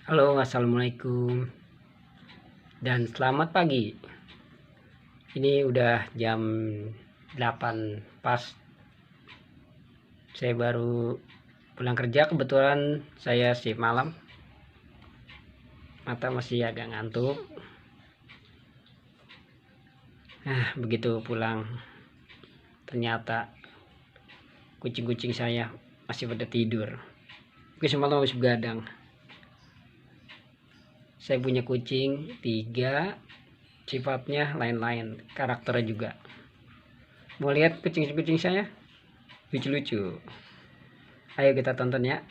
Halo, assalamualaikum dan selamat pagi. Ini udah jam 8 pas. Saya baru pulang kerja, kebetulan saya shift malam. Mata masih agak ngantuk. Nah, begitu pulang ternyata kucing-kucing saya masih pada tidur. Mungkin semalam habis begadang. Saya punya kucing 3, sifatnya lain-lain, karakternya juga. Mau lihat kucing-kucing saya? Lucu-lucu. Ayo kita tonton ya.